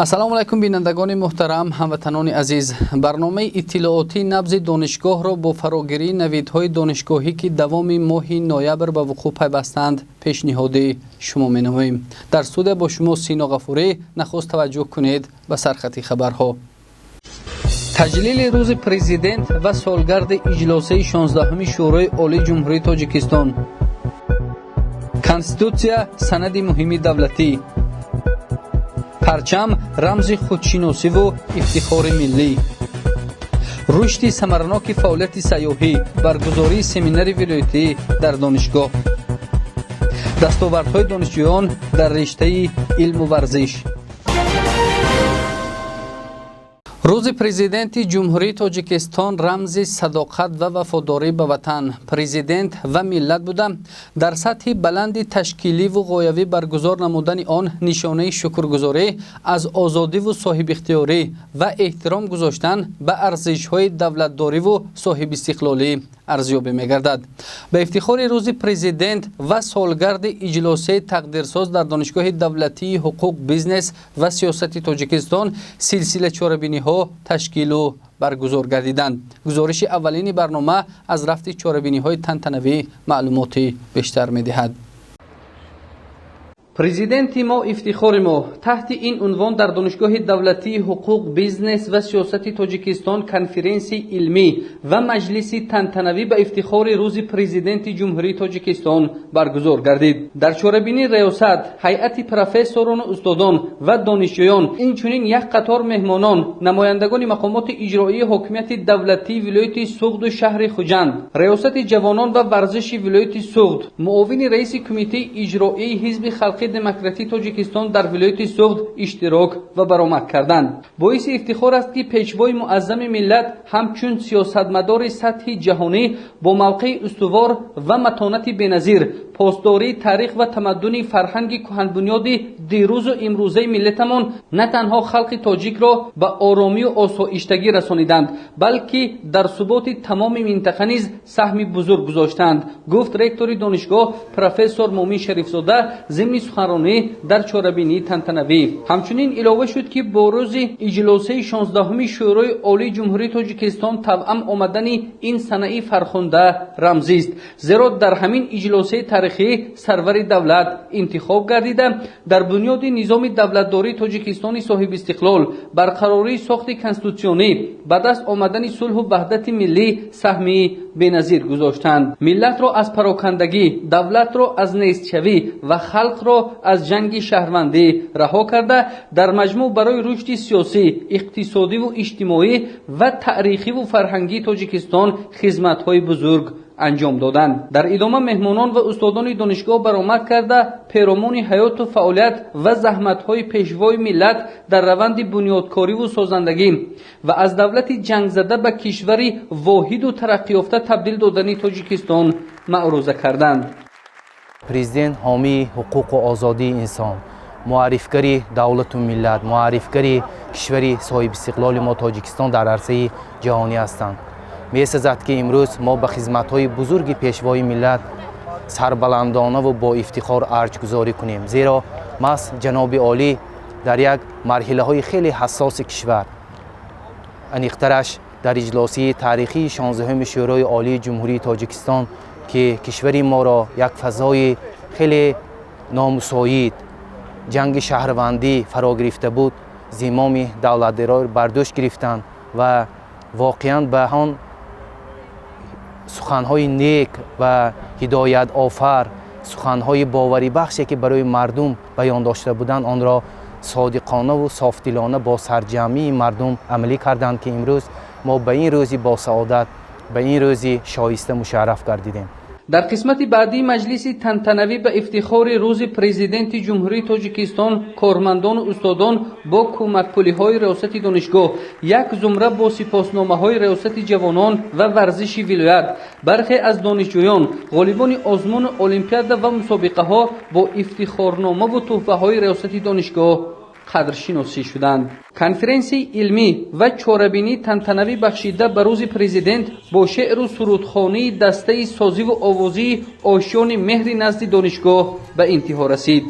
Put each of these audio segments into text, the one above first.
السلام علیکم بینندگان محترم، هموطنان عزیز. برنامه اطلاعاتی نبض دانشگاه را با فراگیری نویدهای دانشگاهی که دوام ماه نوامبر به وقوع پیوستند پیشنهاد شما می‌نماییم. در استودیو با شما سینا غفوری. نخست توجه کنید به سرخط خبرها. تجلیل روز پرزیدنت و سالگرد اجلاس 16 شورای عالی جمهوری تاجیکستان. کنستیتوسیا سند مهم دولتی. پرچم رمز خودشناسی و افتخار ملی. رشد ثمرناک فعالیت سیاحی، برگزاری سمینار ولایتی در دانشگاه. دستاوردهای دانشجویان در رشته علم و ورزش. روز پرزیدنت جمهوری تاجیکستان رمز صداقت و وفاداری به وطن، پرزیدنت و ملت بوده. در سطح بلند تشکیلی و غایوی برگزار نمودن آن نشانه شکرگزاری از آزادی و صاحب اختیاری و احترام گذاشتن به ارزش‌های دولتداری و صاحب استقلالی ارزیابی می‌گردد. به افتخار روز پرزیدنت و سالگرد اجلاس تقدیرساز در دانشگاه دولتی حقوق بیزنس و سیاست تاجیکستان سلسله چاره‌بینی‌ها تشکیل و برگزار گردیدند. گزارش اولین برنامه از رفت چاره‌بینی‌های تنتنوی معلوماتی بیشتر می‌دهد. پرزیدنت ما افتخار ما. تحت این عنوان در دانشگاه دولتی حقوق بیزنس و سیاست تاجیکستان کنفرانسی علمی و مجلس تنتنوی به افتخار روز پرزیدنت جمهوری تاجیکستان برگزار گردید. در چاره‌بینی ریاست هیئت پروفسوران و استادان و دانشجویان، اینچنین یک قطار مهمانان، نمایندگان مقامات اجرایی حاکمیت دولتی ولایت سوغد و شهر خوجند، ریاست جوانان و ورزش ولایت سوغد، معاون رئیس کمیته اجرایی حزب خلق دموکراتی تاجیکستان در ولایت سوغد اشتراک و برآمد کردند. باعث افتخار است که پیشوای معظم ملت همچون سیاستمدار سطح جهانی با موقع استوار و متانت بی‌نظیر پاسداری تاریخ و تمدن فرهنگ کهن‌بنیاد دیروز و امروزه ملتمان نه تنها خلق تاجیک را به آرامی و آسایشتگی رسانیدند، بلکه در ثبات تمام منطقه نیز سهم بزرگ گذاشتند، گفت رکتور دانشگاه پروفسور مومن شریفزاده ضمن سخنرانی در چاره‌بینی تنتنوی. همچنین علاوه شد که با روز اجلاس 16 شورای عالی جمهوری تاجیکستان توأم آمدن این صنایع فرخنده رمزی است، زیرا در همین اجلاس تاریخی سرور دولت انتخاب گردیده در بنیاد نظام دولتداری تاجیکستان صاحب استقلال برقراری ساخت کنستیتوسیونی به دست آمدن صلح و وحدت ملی سهمی بی‌نظیر گذاشتند. ملت را از پراکندگی، دولت را از نیستشوی و خلق را از جنگ شهروندی رها کرده در مجموع برای رشد سیاسی، اقتصادی و اجتماعی و تاریخی و فرهنگی تاجیکستان خدمت‌های بزرگ انجام دادند. در ادامه مهمانان و استادان دانشگاه برآمد کرده پیرامون حیات و فعالیت و زحمت‌های پیشوای ملت در روند بنیادکاری و سازندگی و از دولت جنگ زده به کشوری واحد و ترقی یافته تبدیل دادن تاجیکستان معروضه کردند. پرزیدنت حامی حقوق و آزادی انسان، معرفی‌گر دولت و ملت، معرفی‌گر کشوری صاحب استقلال ما تاجیکستان در عرصه جهانی هستند. می‌سزد که امروز ما به خدمت‌های بزرگ پیشوای ملت سربلندانه و با افتخار ارج‌گذاری کنیم، زیرا مس جناب عالی در یک مرحله‌های خیلی حساس کشور انیخترش در اجلاسی تاریخی 16 شورای عالی جمهوری تاجیکستان که کشور ما را یک فضای خیلی نامساعد جنگ شهروندی فرا گرفته بود، زمام دولتداری را بر دوش گرفتند و واقعاً به آن سخنهای نیک و هدایت آفر، سخنهای باوری بخشی که برای مردم بیان داشته بودند آن را صادقانه و صافدلانه با سرجمعی مردم عملی کردند که امروز ما به این روزی با سعادت، به این روزی شایسته مشرف گردیدیم. در قسمت بعدی مجلس تنتنوی به افتخار روز پرزیدنت جمهوری تاجیکستان کارمندان و استادان با کمک‌پولی‌های ریاست دانشگاه، یک زمره با سپاسنامه‌های ریاست جوانان و ورزش ولایت، برخی از دانشجویان غالبان آزمون المپیاد و مسابقه‌ها با افتخارنامه و تحفه‌های ریاست دانشگاه قدرشناسی شدند. کنفرانسی علمی و چاره‌بینی تنتنوی بخشیده به روز پرزیدنت با شعر و سرودخوانی دسته سازی و آوازی آشیان مهر نزد دانشگاه به انتها رسید.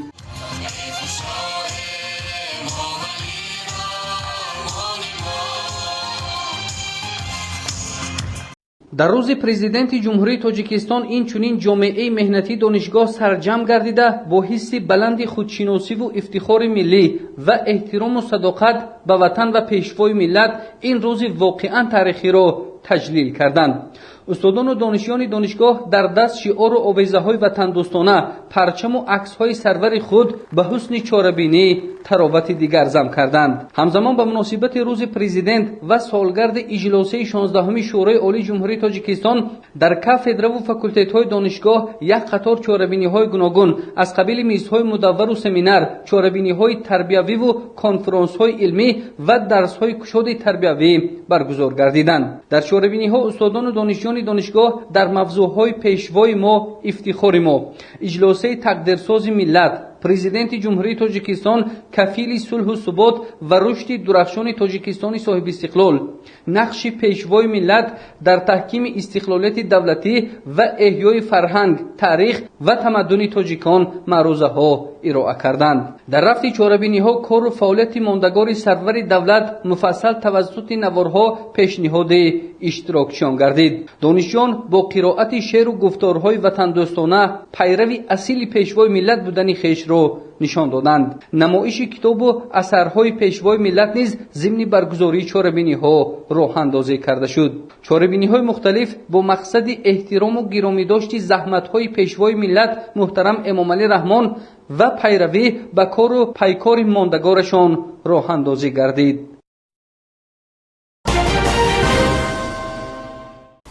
در روز پرزیدنت جمهوری تاجیکستان اینچنین جامعه مهنتی دانشگاه سرجم گردیده با حس بلند خودشناسی و افتخار ملی و احترام و صداقت به وطن و پیشوای ملت این روز واقعا تاریخی را تجلیل کردند. استادان و دانشیان دانشگاه در دست شعار و آویزه‌های وطندوستانه، پرچم و عکس‌های سرور خود به حسن چاره‌بینی تراوت دیگر زم کردند. همزمان به مناسبت روز پرزیدنت و سالگرد اجلاس 16 شورای عالی جمهوری تاجیکستان در کافدرا و فاکولتت‌های دانشگاه یک قطار چاره‌بینی‌های گوناگون از قبیل میزهای مدور و سمینار، چاره‌بینی‌های تربیوی و کنفرانس‌های علمی و درس‌های کشاد تربیوی برگزار گردیدند. در چاره‌بینی‌ها استادان و دانشیان دانشگاه در موضوعهای پیشوای ما، افتخار ما، اجلاس تقدیرساز ملت، پرزیدنت جمهوری تاجیکستان کفیل صلح و ثبات و رشد درخشان تاجیکستان صاحب استقلال، نقش پیشوای ملت در تحکیم استقلالیت دولتی و احیای فرهنگ، تاریخ و تمدن تاجیکان معروضه ها ارائه کردند. در رفت چاره‌بینی ها کار و فعالیت ماندگار سرور دولت مفصل توسط نوارها پیشنهاد اشتراکیان گردید. دانشجویان با قرائت شعر و گفتارهای وطندوستانه پیروی اصیل پیشوای ملت بودن خویش را نشان دادند. نمایش کتاب و اثرهای پیشوای ملت نیز ضمن برگزاری چاره‌بینی ها راه اندازی کرده شد. چاره‌بینی های مختلف با مقصد احترام و گرامی داشت زحمت های پیشوای ملت محترم امام علی رحمان و پیروی به کار و پیکار ماندگارشان راه اندازی گردید.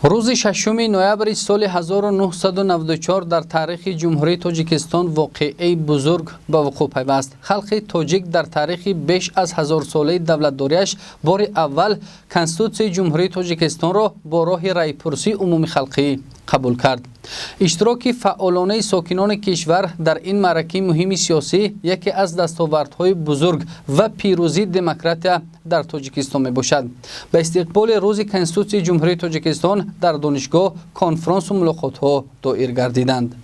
روز 6 نوامبر سال 1994 در تاریخ جمهوری تاجیکستان واقعه بزرگ به وقوع پیوست. خلق تاجیک در تاریخ بیش از 1000 ساله دولتداریش بار اول کنستیتوسیون جمهوری تاجیکستان را با راه رایپرسی عمومی خلقی قبول کرد. اشتراک فعالانه ساکنان کشور در این معرکه مهم سیاسی یکی از دستاوردهای بزرگ و پیروزی دموکرات در تاجیکستان می باشد. به استقبال روز کنستیتوسیون جمهوری تاجیکستان در دانشگاه کنفرانس و ملاقات ها دایر گردیدند.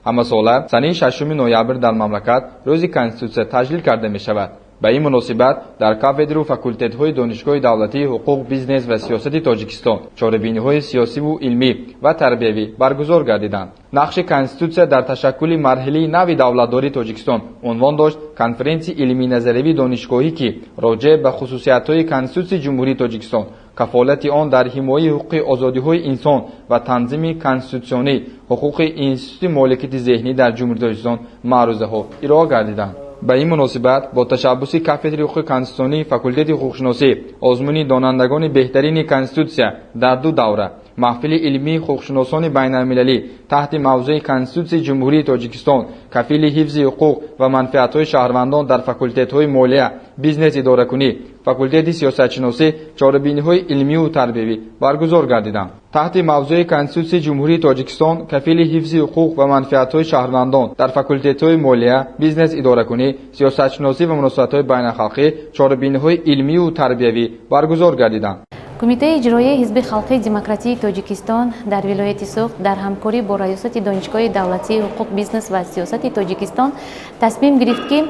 همه ساله سنه 6 نوامبر در مملکت روز کنستیتوسیون تجلیل کرده می شود. به این مناسبت در کافدر و فاکولتت‌های دانشگاه دولتی حقوق، بیزنس و سیاست تاجیکستان چاره‌بینی‌های سیاسی و علمی و تربیوی برگزار گردیدند. نقش کنستیتوسیون در تشکل مرحله نوی دولتداری تاجیکستان عنوان داشت کنفرانسی علمی نظری دانشگاهی که راجع به خصوصیت‌های کنستیتوسیون جمهوری تاجیکستان، کفالت آن در حمایت حقوق آزادی‌های انسان و تنظیم کنستیتوسیونی حقوق انستیتوت مالکیت ذهنی در جمهوری تاجیکستان معروضه‌ها ارائه گردیدند. به این مناسبت با تشبث کافدر حقوق کنستیتوسیونی فاکولتت حقوقشناسی آزمون دانندگان بهترین کنستیتوسیون در 2 دوره محفل علمی حقوقشناسان بین‌المللی تحت موضوع کنستیتوسیون جمهوری تاجیکستان کفیل حفظ حقوق و منفعت‌های شهروندان در فاکولتت‌های مالیه، بیزنس اداره‌کنی، فاکولتت سیاستشناسی چاره‌بینی‌های علمی و تربیوی برگزار گردیدند. تحت موضوع کنستیتوسیون جمهوری تاجیکستان کفیل حفظ حقوق و منفعت‌های شهروندان در فاکولتت‌های مالیه، بیزنس اداره‌کنی، سیاستشناسی و مناسبت‌های بین‌الخلقی چاره‌بینی‌های علمی و تربیوی برگزار گردیدند. کمیته اجرایی حزب خلقی دموکراتیک تاجیکستان در ولایت سوخت در همکاری با ریاست دانشگاه دولتی حقوق، بیزنس و سیاست تاجیکستان تصمیم گرفت که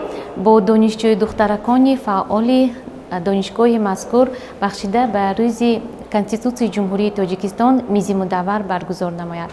با دانشجوی دخترکان فعال دانشگاه مذکور بخشیده به روز کنستیتوسیون جمهوری تاجیکستان میز مدور برگزار نماید.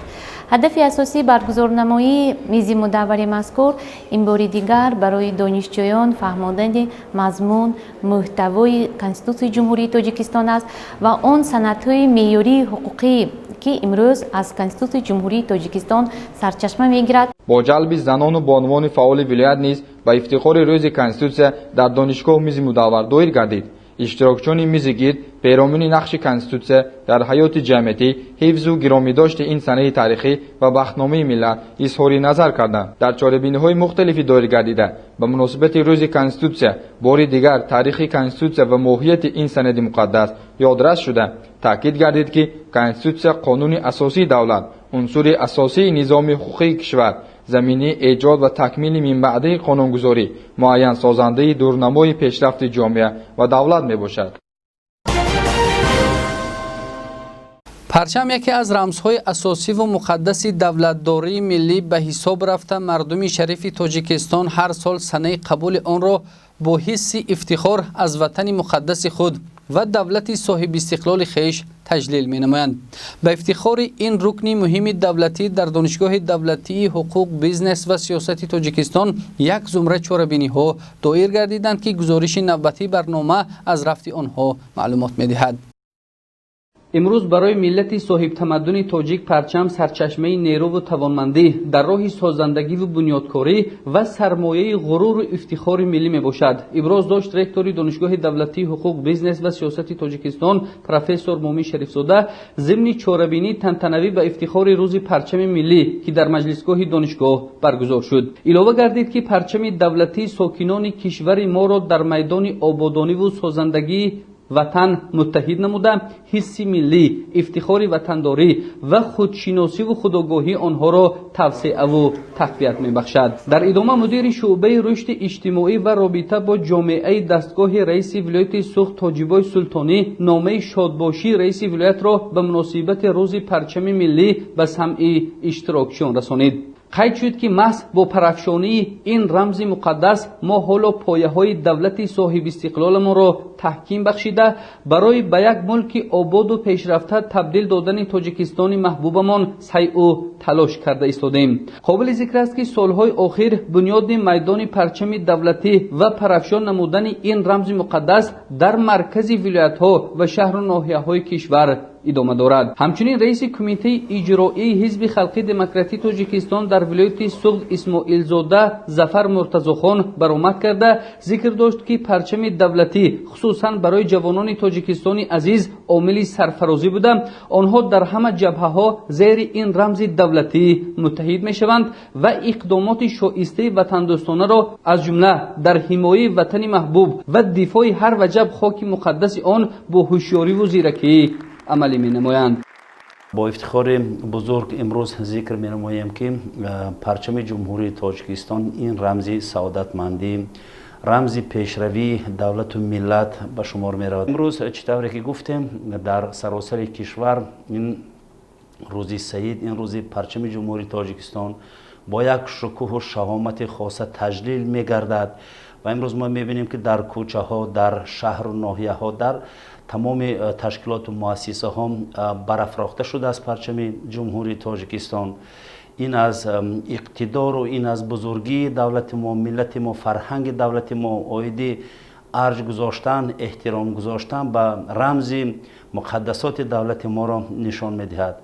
هدف اساسی برگزار نمایی میز مدور مذکور این بار دیگر برای دانشجویان فهمیدن مضمون محتوای کنستیتوسیون جمهوری تاجیکستان است و آن سندهای معیاری حقوقی که امروز از کنستیتوسیون جمهوری تاجیکستان سرچشمه میگیرد. با جلب زنان و بانوان فعال ولایت نیز با افتخار روز کنستیتوسیون در دانشگاه میز مدور دایر گردید. اشتراکچیان میزگیر پیرامون نقش کنستیتوسیون در حیات جمعیتی، حفظ و گرامی داشت این سنه تاریخی و بختنامه ملت اظهار نظر کردند. در چاره‌بینی‌های مختلفی دایر گردیده به مناسبت روز کنستیتوسیون بار دیگر تاریخ کنستیتوسیون و ماهیت این سند مقدس یادرس شده. تاکید گردید که کنستیتوسیون قانون اساسی دولت، عنصر اساسی نظام حقوقی کشور، زمینه ایجاد و تکمیل منبعده قانونگذاری، معین سازنده دورنمای پیشرفت جامعه و دولت می باشد. پرچم یکی از رمزهای اساسی و مقدس دولتداری ملی به حساب رفته مردم شریف تاجیکستان هر سال سنه قبول آن را با حس افتخار از وطن مقدس خود و دولت صاحب استقلال خیش تجلیل می نمایند. به افتخار این رکن مهم دولتی در دانشگاه دولتی حقوق بیزنس و سیاست تاجیکستان یک زمره چاره‌بینی ها دایر گردیدند که گزارش نوبتی برنامه از رفت آنها معلومات می دهد. امروز برای ملت صاحب تمدن تاجیک پرچم سرچشمه نیرو و توانمندی در راه سازندگی و بنیادکاری و سرمایه غرور و افتخار ملی می باشد. ابراز داشت رکتور دانشگاه دولتی حقوق بیزنس و سیاست تاجیکستان پروفسور مومن شریفزاده ضمن چاره‌بینی تنتنوی به افتخار روز پرچم ملی که در مجلسگاه دانشگاه برگزار شد. علاوه گردید که پرچم دولتی ساکنان کشور ما را در میدان آبادانی و سازندگی وطن متحد نموده حس ملی، افتخار وطنداری و خودشناسی و خودآگاهی آنها را توسعه و تقویت می‌بخشد. در ادامه مدیر شعبه رشد اجتماعی و رابطه با جامعه دستگاه رئیس ولایت سوخت تاجیبای سلطانی نامه شادباشی رئیس ولایت را به مناسبت روز پرچم ملی به سمع اشتراکیان رسانید. قید شد که محض با پرافشانی این رمز مقدس ما حالا پایه‌های دولت صاحب استقلال ما را تحکیم بخشیده برای به یک ملک آباد و پیشرفته تبدیل دادن تاجیکستان محبوبمان سعی و تلاش کرده ایستادیم. قابل ذکر است که سالهای اخیر بنیاد میدان پرچم دولتی و پرافشان نمودن این رمز مقدس در مرکز ولایت‌ها و شهر و ناحیه‌های کشور ادامه دارد. همچنین رئیس کمیته اجرایی حزب خلقی دموکراتی تاجیکستان در ولایت سوخت اسماعیل زاده ظفر مرتضی‌خان برآمد کرده ذکر داشت که پرچم دولتی خصوصا برای جوانان تاجیکستانی عزیز عامل سرفرازی بوده. آنها در همه جبهه‌ها زیر این رمز دولتی متحد می‌شوند و اقدامات شایسته وطن دوستانه را از جمله در حمایت وطن محبوب و دفاع هر وجب خاک مقدس آن با هوشیاری و زیرکی عملی می نمایند. با افتخار بزرگ امروز ذکر می نماییم که پرچم جمهوری تاجیکستان این رمز سعادتمندی، رمز پیشروی دولت و ملت به شمار می رود. امروز چطوری که گفتیم در سراسر کشور این روز سعید، این روز پرچم جمهوری تاجیکستان با یک شکوه و شهامت خاصه تجلیل می گردد و امروز ما می بینیم که در کوچه ها، در شهر و ناحیه ها، در تمام تشکیلات و مؤسسه ها برافراخته شده از پرچم جمهوری تاجیکستان. این از اقتدار و این از بزرگی دولت ما، ملت ما، فرهنگ دولت ما، عاید ارج گذاشتن، احترام گذاشتن به رمز مقدسات دولت ما را نشان می‌دهد.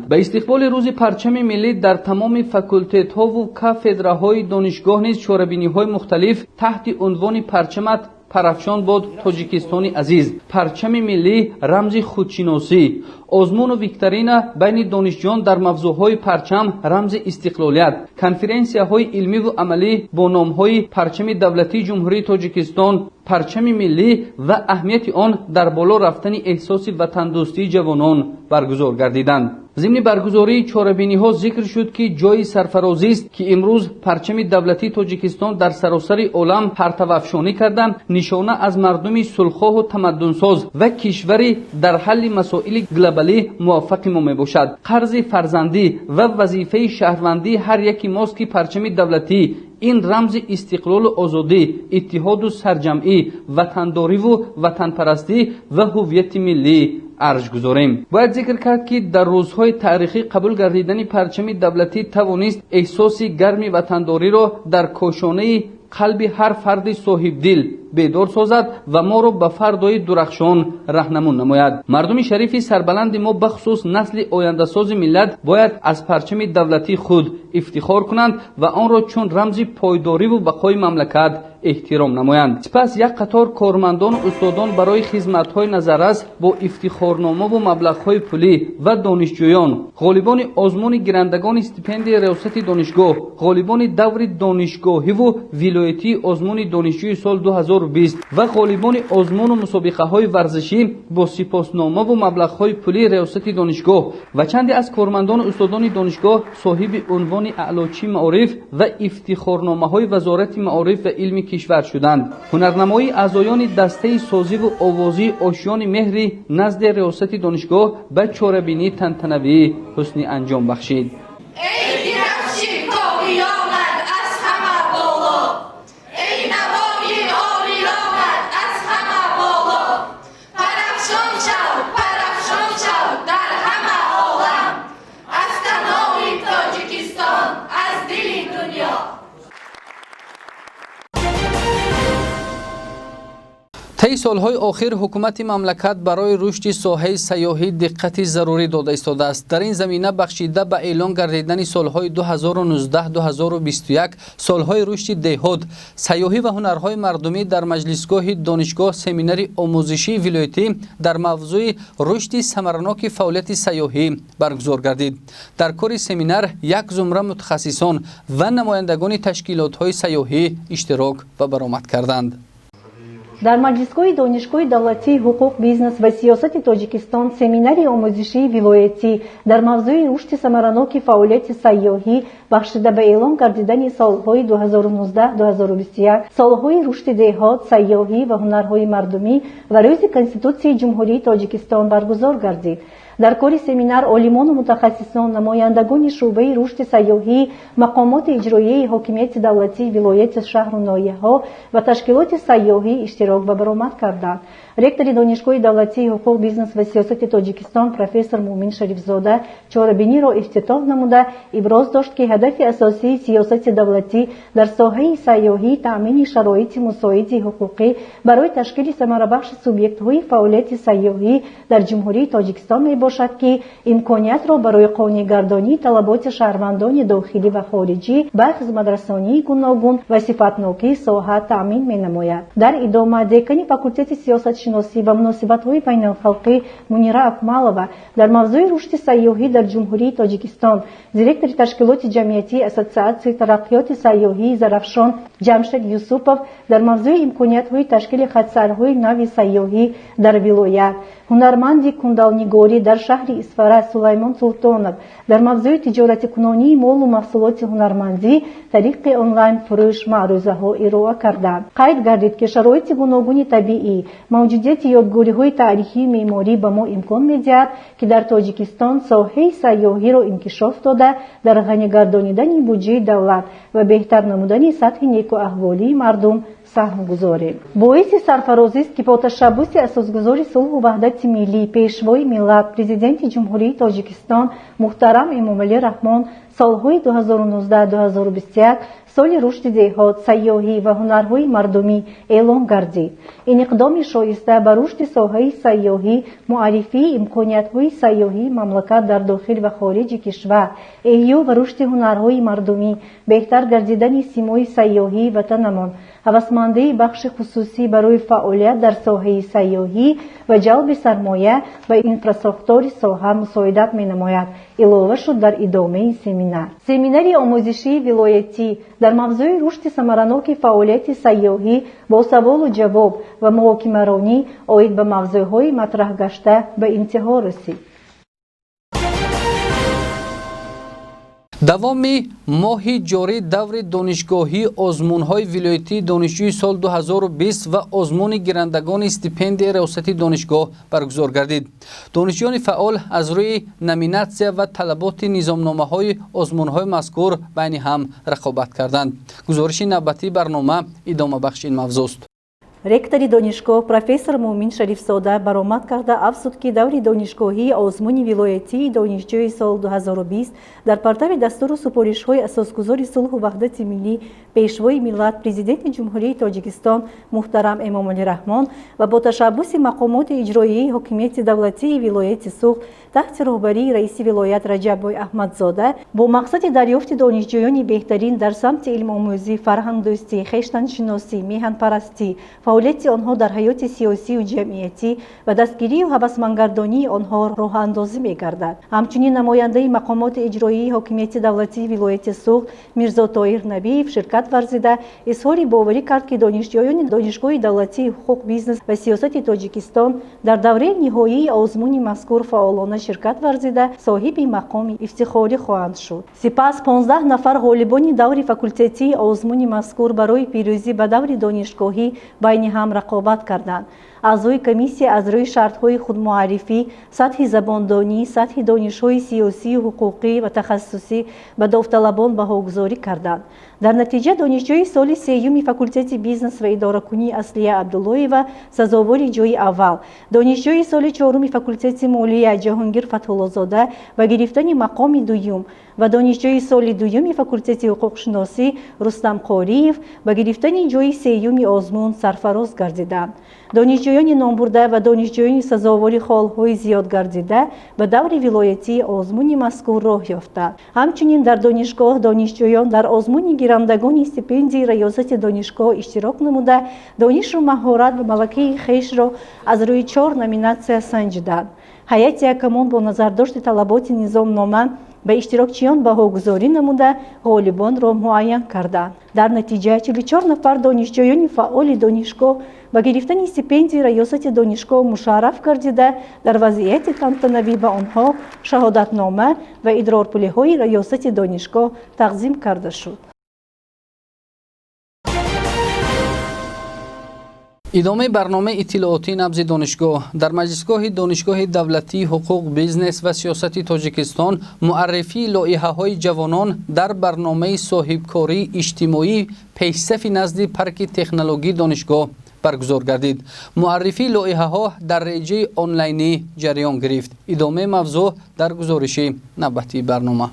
به استقبال روز پرچم ملی در تمام فاکولته‌ها و کافدراهای دانشگاه نیز چاره‌بینی‌های مختلف تحت عنوان پرچمت پرافشان باد تاجیکستانی عزیز، پرچم ملی رمز خودشناسی، آزمون و ویکتورین بین دانشجویان در موضوعهای پرچم رمز استقلالیت، کنفرانسیاهای علمی و عملی با نامهای پرچم دولتی جمهوری تاجیکستان، پرچم ملی و اهمیت آن در بالا رفتن احساس وطن دوستی جوانان برگزار گردیدند. ضمن برگزاری چاره‌بینی‌ها ذکر شد که جای سرفرازی است که امروز پرچم دولتی تاجیکستان در سراسر عالم پرتوافشانی کردند، نشانه از مردم صلح‌خواه و تمدن‌ساز و کشوری در حل مسائل گلوبالی موفق ما میباشد. قرض فرزندی و وظیفه شهروندی هر یکی ماست که پرچم دولتی این رمز استقلال و آزادی، اتحاد و سرجمعی، وطنداری و وطنپرستی و هویت ملی ارج گذاریم. باید ذکر کرد که در روزهای تاریخی قبول گردیدن پرچم دولتی توانست احساس گرم وطنداری را در کاشانه قلب هر فرد صاحب دل بیدار سازد و ما را به فردای درخشان راهنمون نماید. مردم شریف سربلند ما بخصوص نسل آینده ساز ملت باید از پرچم دولتی خود افتخار کنند و آن را چون رمز پایداری و بقای مملکت احترام نمایند. سپس یک قطار کارمندان و استادان برای خدمت‌های نظررس با افتخارنامه و مبلغ‌های پولی و دانشجویان، غالبان آزمون گیرندگان استیپندی ریاست دانشگاه، غالبان دور دانشگاهی و ولایتی آزمون دانشجوی سال 2020 و غالبان آزمون و مسابقه‌های ورزشی با سپاسنامه و مبلغ‌های پولی ریاست دانشگاه و چندی از کارمندان و استادان دانشگاه صاحب عنوان اعلاچی معارف و افتخارنامه‌های وزارت معارف و علم کشور شدند. هنرنمایی اعضایان دسته سازی و آوازی آشیان مهری نزد ریاست دانشگاه به چاره‌بینی تنتنوی حسن انجام بخشید. ای نوای عالی آمد از همه بالا، طی سالهای آخر حکومت مملکت برای رشد ساحه سیاحی دقت ضروری داده ایستاده است. در این زمینه بخشیده به اعلان گردیدن سالهای 2019-2021 سالهای رشد دهات، سیاحی و هنرهای مردمی در مجلسگاه دانشگاه سمیناری آموزشی ولایتی در موضوع رشد ثمرناک فعالیت سیاحی برگزار گردید. در کار سمینار یک زمره متخصصان و نمایندگان تشکیلات‌های سیاحی اشتراک و برآمد کردند. در مجلسگاه دانشگاه دولتی حقوق بیزنس و سیاست تاجیکستان سمیناری آموزشی ولایتی در موضوع رشد ثمرناک فعالیت سیاحی بخشیده به اعلان گردیدن سالهای 2019-2021 سالهای رشد دهات، سیاحی و هنرهای مردمی و روز کنستیتوسیای جمهوری تاجیکستان برگزار گردید. در کار سمینار عالمان و متخصصان، نمایندگان شعبه رشد سیاحی، مقامات اجرایی حاکمیت دولتی ولایت شهر و ناحیه‌ها و تشکیلات سیاحی اشتراک و برآمد کردند. رектор دانشگاه دولتی حقوق بیزنس و سیاست تاجیکستان پروفسور مومین شریفزاده چهاربینی را افتتاح نموده ابراز داشت که هدف اساسی سیاست دولتی در ساحه سیاحی تامین شرایط مساعد حقوقی برای تشکیل ثمربخش سوبیکت‌های فعالیت سیاحی در جمهوری تاجیکستان میباشد که امکانیت را برای قانع‌گردانی طلبات شهروندان داخلی و خارجی به خدمت‌رسانی گوناگون و صفتناک ساحه تامین مینماید. در ادامه دکان فاکولته سیاست شناسی و مناسبت‌های بین‌الخلقی منیره اکمالова در موضوع رشد سیاحی در جمهوری تاجیکستان، دیرکتور تشکیلات جمعیتی اساسیاسیون ترقیات سیاحی زرافشان جمشید یوسوپов در موضوع امکانیت‌های تشکیل خطسرهای نو سیاحی در ولایت، هنرمند کندالنگاری در شهر اسفاره سلیمان سلطانов در موضوع تجارت کنونی مال و محصولات هنرمندی طریق آنلاین فروش معروضه‌ها ارائه کردند. قید گردید که شرایط گوناگون طبیعی، موجودیت یادگاری‌های تاریخی معماری به ما امکان می‌دهد که در تاجیکستان ساحه سیاحی را انکشاف داده در غنی گردانیدن بودجه دولت و بهتر نمودن سطح نیکواحوالی مردم سهم گذاریم. باعث سرفرازی است که با تشبث اساسگذار صلح و وحدت ملی پیشوای ملت پرزیدنت جمهوری تاجیکستان محترم امامعلی رحمان سالهای 2019-2021 سال رشد دهات، سیاحی و هنرهای مردمی اعلام گردید. این اقدام شایسته به رشد ساحه سیاحی، معرفی امکانیت‌های سیاحی مملکت در داخل و خارج کشور، احیا و رشد هنرهای مردمی، بهتر گردیدن سیمای سیاحی وطنمان، هوسمندی بخش خصوصی برای فعالیت در ساحه سیاحی و جلب سرمایه و اینفراستراکتور ساحه مساعدت می‌نماید. علاوه شد در ادامه سمیناری آموزشی ولایتی در موضوع رشد ثمرناک فعالیت سیاحی با سوال و جواب و محاکمه‌رانی آید به موضوعهای مطرح گشته به انتها رسید. دوام ماه جاری دور دانشگاهی آزمون‌های ولایتی دانشجوی سال 2020 و آزمون گیرندگان استیپندی ریاستی دانشگاه برگزار گردید. دانشجویان فعال از روی نامیناسیا و طلبات نظامنامه‌های آزمون‌های مذکور بین هم رقابت کردند. گزارش نوبتی برنامه ادامه بخش این موضوع است. رектор دانشگاه پروفسور مومین شریفزاده برآمد کرده افزود که دور دانشگاهی آزمون ولایتی دانشجوی سال 2020 در پرتو دستور و سپارش‌های اساسگذار صلح و وحدت ملی پیشوای ملت پرزیدنت جمهوری تاجیکستان محترم امامعلی رحمان و با تشبث مقامات اجرایی حاکمیت دولتی ولایت سوخت تحت رهبری رئیس ولایت رجب‌بای احمدزاده با مقصد دریافت دانشجویان بهترین در سمت علم آموزی، فرهنگ دوستی، خویشتن‌شناسی، میهن پرستی، فعالیت آنها در حیات سیاسی و جمعیتی و دستگیری و هوسمندگردانی آنها راه اندازی می‌گردد. همچنین نماینده مقامات اجرایی حاکمیت دولتی ولایت سوخت میرزا طاهر نبیев شرکت ورزیده اظهار باوری کرد که دانشجویان دانشگاه دولتی حقوق بیزنس و سیاست تاجیکستان در دوره نهایی آزمون مذکور فعالانه شرکت ورزیده صاحب مقام افتخاری خواهند شد. سپس 15 نفر غالبان دور فاکولتتی آزمون مذکور برای پیروزی به دور دانشگاهی بین هم رقابت کردند. اعضای کمیسیه از روی شرط‌های خودمعرفی، سطح زباندانی، سطح دانش‌های سیاسی، حقوقی و تخصصی به داوطلبان بهاگذاری کردند. در نتیجه دانشجوی سال سیوم فاکولتت بیزنس و اداره‌کنی اصلیه عبداللهیوا سزاوار جای اول، دانشجوی سال چهارم فاکولتت مالیه جهانگیر فتح‌الله‌زاده با گرفتن مقام دوم و دانشجوی سال دوم فاکولتت حقوق‌شناسی رستم قاریف با گرفتن جای سیوم آزمون سرفراز گردیدند. دانشجویان نامبرده و دانشجویان سزاوار خالهای زیاد گردیده به دور ولایتی آزمون مذکور راه یافتند. همچنین در دانشگاه دانشجویان در آزمون گیرندگان استیپندی ریاست دانشگاه اشتراک نموده دانش و مهارت و ملکه خویش را از روی 4 نامیناسیا سنجیدند. هیئت یکمان با نظرداشت طلبات نظامنامه به اشتراکچیان بهاگذاری نموده غالبان را معین کردند. در نتیجه 44 نفر دانشجویان فعال دانشگاه با گرفتن استیپندی ریاست دانشگاه مشرف گردیده در وضعیت تنتنوی به آنها شهادتنامه و ادرارپوله‌های ریاست دانشگاه تقدیم کرده شد. ادامه برنامه اطلاعاتی نبض دانشگاه. در مجلسگاه دانشگاه دولتی حقوق بیزنس و سیاست تاجیکستان معرفی لایحه‌های جوانان در برنامه صاحبکاری اجتماعی پیشصف نزد پارک تکنولوژی دانشگاه برگزار گردید. معرفی لایحه‌ها در رژه آنلاینی جریان گرفت. ادامه موضوع در گزارش نوبتی برنامه.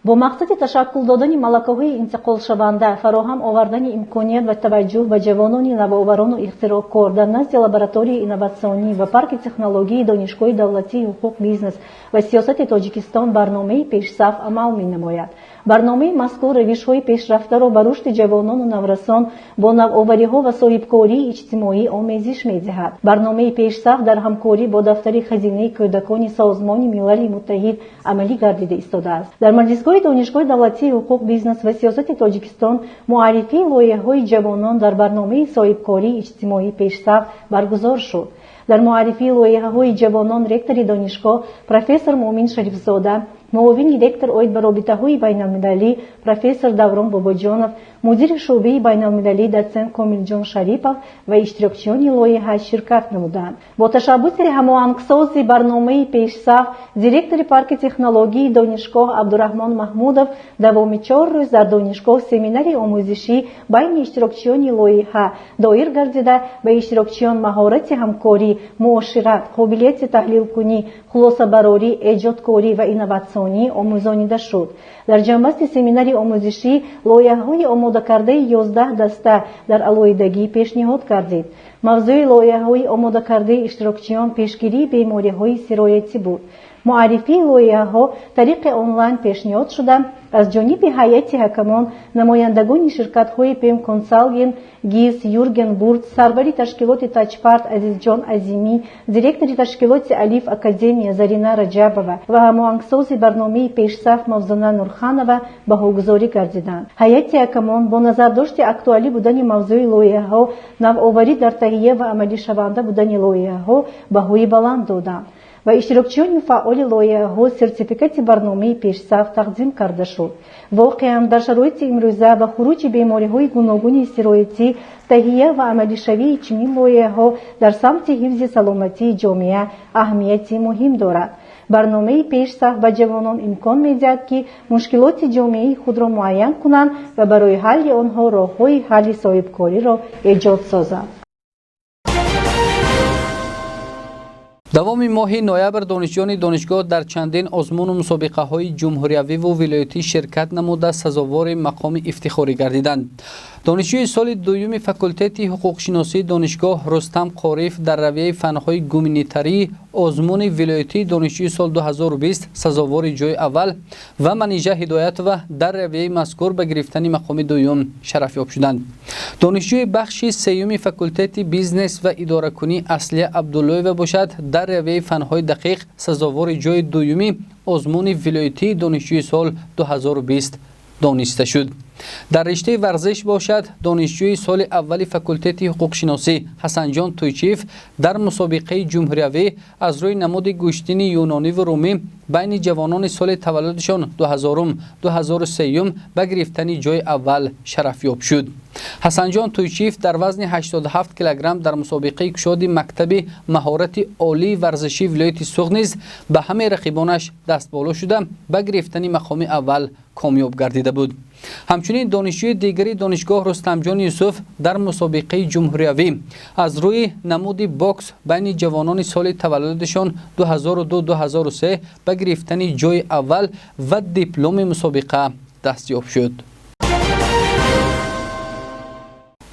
با مقصد تشکل دادن ملکه‌های انتقال شونده، فراهم آوردن امکانیت و توجه به جوانان نوآوران و اختراعکار در نزد لابراتوری اینواسیونی و پارک تکنولوژی دانشگاه دولتی حقوق بیزنس و سیاست تاجیکستان برنامه پیشصف عمل می‌نماید. برنامه مذکور روش‌های پیشرفته را به رشد جوانان و نورسان با نوآوری‌ها و صاحبکاری اجتماعی آموزش می‌دهد. برنامه پیشصف در همکاری با دفتر خزینه کودکان سازمان ملل متحد عملی گردیده ایستاده است. در مجلسگاه دانشگاه دولتی حقوق بیزنس و سیاست تاجیکستان معرفی لایحه‌های جوانان در برنامه صاحبکاری اجتماعی پیشصف برگزار شد. در معرفی لایحه‌های جوانان رکتور دانشگاه پروفسور مومن شریفزاده، معاون رکتور اوید به رابطه‌های بین‌المللی پروفسور دوران باباجانов، مدیر شعبه بین‌المللی دوسنت کاملجان شریپов و اشتراکچیان لایحه شرکت نمودند. با تشبث هماهنگساز برنامه پیشصف، دیرکتور پارک تکنولوژی دانشگاه عبدالرحمن محمودov دوام 4 روز در دانشگاه سمیناری آموزشی بین اشتراکچیان لایحه دایر گردیده به اشتراکچیان مهارت همکاری، معاشرت، قابلیت تحلیل کنی، خلاصه براری، ایجادکاری و اینواسیونی آموزانیده شد. در جنبست سمیناری آموزشی لایحه‌های آماده کرده 11 دسته در علایدگی پیشنهاد گردید. موضوع لایحه‌های آماده کرده اشتراکچیان پیشگیری بیماری‌های سرایتی بود. معرفی لایحه‌ها طریق آنلاین پیشنهاد شده از جانب هیئت حکمان، نمایندگان شرکت‌های پیم کنسالتینگ، گیس یورگن بورد، سرور تشکیلات تاچپارت عزیزجان عظیمی، دیرکتور تشکیلات الف اکادمیا زرینه رجبova و هماهنگساز برنامه پیشصف موزونه نورخانова بهاگذاری گردیدند. هیئت حکمان با نظرداشت اکتوالی بودن موضوع لایحه‌ها، نوآوری در تهیه و عملی شونده بودن لایحه‌ها بهای بلند دادند و اشتراکچیان فعال لایحه‌ها سرتیفیکات برنامه پیشصف تقدیم کرده شد. واقعاً در شرایط امروزه و خروج بیماری‌های گوناگون سرایتی، تهیه و عملی شوی چنین لایحه‌ها در سمت حفظ سلامتی جامعه اهمیتی مهم دارد. برنامه پیشصف به جوانان امکان می‌دهد که مشکلات جامعه خود را معین کنند و برای حل آنها راه‌های حل صاحبکاری را ایجاد سازند. دوام ماه نوامبر دانشجویان دانشگاه در چندین آزمون و مسابقه‌های جمهوریوی و ولایتی شرکت نموده سزاوار مقام افتخاری گردیدند. دانشجوی سال دوم فاکولتت حقوق شناسی دانشگاه رستم قاریف در رویه فن‌های گومینیتری آزمون ولایتی دانشجوی سال 2020 سزاوار جای اول و منیژه هدایت و در رویه مذکور به گرفتن مقام دوم شرفیاب شدند. دانشجوی بخش سیوم فاکولتت بیزنس و اداره‌کنی اصلیه عبداللهیوا باشد در رویه فن‌های دقیق سزاوار جای دومی آزمون ولایتی دانشجوی سال 2020 دانسته شد. در رشته ورزش باشد، دانشجوی سال اول فاکولته حقوق شناسی حسن جان تویچیف در مسابقه جمهوریوی از روی نمود گوشتین یونانی و رومی بین جوانان سال تولدشان 2003 به گرفتن جای اول شرفیاب شد. حسن جان تویچیف در وزن 87 کیلوگرم در مسابقه کشاد مکتب مهارت عالی ورزشی ولایت سوغد نیز به همه رقیبانش دست بالا شده به گرفتن مقام اول کامیاب گردیده بود. همچنین دانشجوی دیگری دانشگاه رستم جان یوسف در مسابقه جمهوریوی از روی نمود باکس بین جوانان سال تولدشان 2002-2003 به گرفتن جای اول و دیپلم مسابقه دستیاب شد.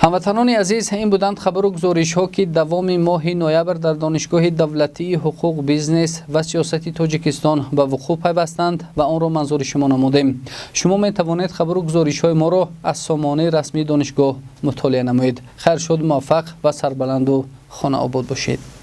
هموطنان عزیز، این بودند خبر و گزارش ها که دوام ماه نوامبر در دانشگاه دولتی حقوق بیزنس و سیاست تاجیکستان به وقوع پیوستند و آن را منظور شما نمودیم. شما می توانید خبر و گزارش های ما را از سامانه رسمی دانشگاه مطالعه نمایید. خیر شد، موفق و سربلند و خانه آباد باشید.